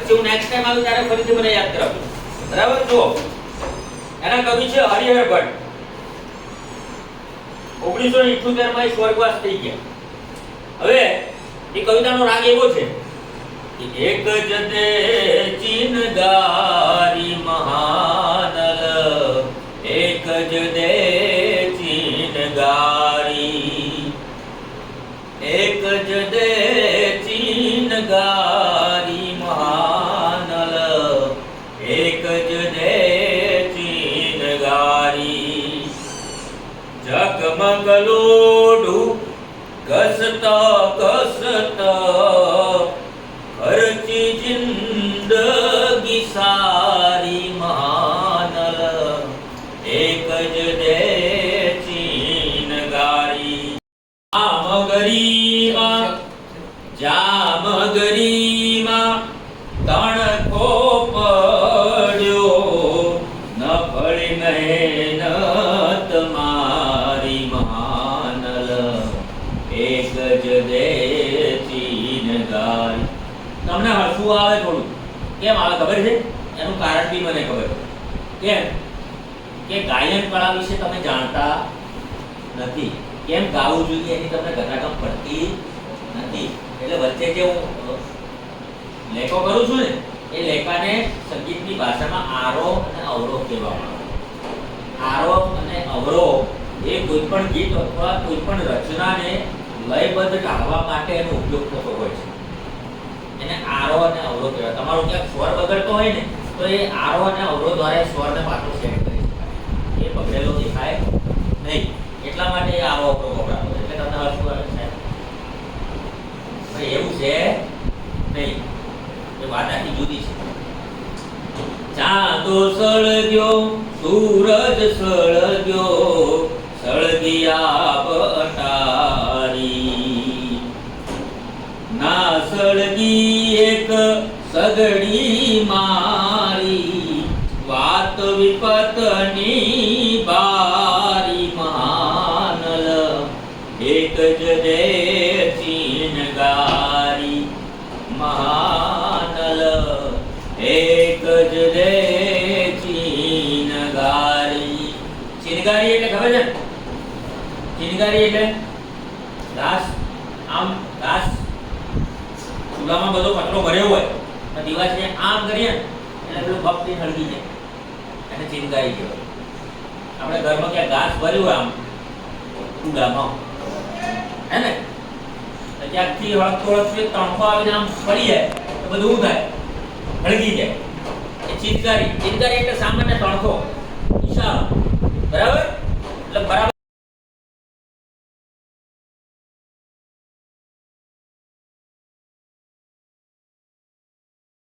પછી હું next time આવું ત્યારે ફરીથી મને યાદ કરાવજો. બરાબર? જો એના કવિ છે હરિહર ભટ્ટ. 1978 માં સ્વર્ગવાસ થઈ ગયા. હવે એ કવિતાનો રાગ એવો છે કે એક જ દે ચીનગારી મહાનલ, એક જ દે ચીનગારી, એક જ દે ચીનગારી મહાનલ, એક જ દે ચીનગારી. ઝગમગ લોઢું ઘસતા ઘસતા ખર્ચી જિંદગી સારી મહાનલ, એક જ દે ચીનગારી. જામગરીમાં તણખો પડ્યો, ન ફળી મહેનત મારી મહાનલ, એક જ દે ચીનગારી. તમને હસવું આવે થોડું, કેમ આવે ખબર છે? એનું કારણ બી મને ખબર છે. કેમ કે ગાયન કળા વિશે તમે જાણતા નથી. કેમ ગાવું જોઈએ એની તમને ગતાગમ પડતી નથી. એટલે વચ્ચે જે હું લેખો કરું છું ને, એ લેખાને સંગીતની ભાષામાં આરોહ અને અવરોહ કહેવામાં આવે. આરોહ અને અવરોહ એ કોઈ પણ ગીત અથવા કોઈ પણ રચનાને લયબદ્ધ ઢાળવા માટે એનો ઉપયોગ થતો હોય છે. એને આરોહ અને અવરોહ કહેવાય. તમારો ક્યાંક સ્વર બગડતો હોય ને, તો એ આરોહ અને અવરોહ દ્વારા સ્વરને પાછો સેટ કરી શકાય. એ બગડેલો દેખાય નહીં. એટલા માટે એ આરોહ અવરોહ વપરાતો હોય. એટલે તમને હસવું આવે છે. એવું છે નહીં. એ વાત આખી જુદી છે. ચાંદો સળગ્યો, સૂરજ સળગ્યો, સળગિયા બટારી, ના સળગી એક સગડી મારી, વાત વિપતની બારી મહાનલ, એક જ દે ચીનગારી મહાનલ, એક જ દે ચીનગારી. ચીનગારી એટલે ખબર છે? ચીનગારી એટલે ઘાસ, આમ ઘાસ ચૂલામાં બધો કચરો ભર્યો હોય અને દિવાસને આમ કરીએ એટલે પેલું ભપથી સળગી જાય, એને ચીનગારી કહેવાય. આપણે ઘરમાં ક્યાં ઘાસ ભર્યું હોય આમ ચૂલામાં, હે ને, ત્યાંથી હળગતો તણખો આવીને આમ પડી જાય તો બધું શું થાય? હળગી જાય. એ ચીનગારી. ચીનગારી એટલે સામાન્ય તણખો, ઈશારો. બરાબર? એટલે બરાબર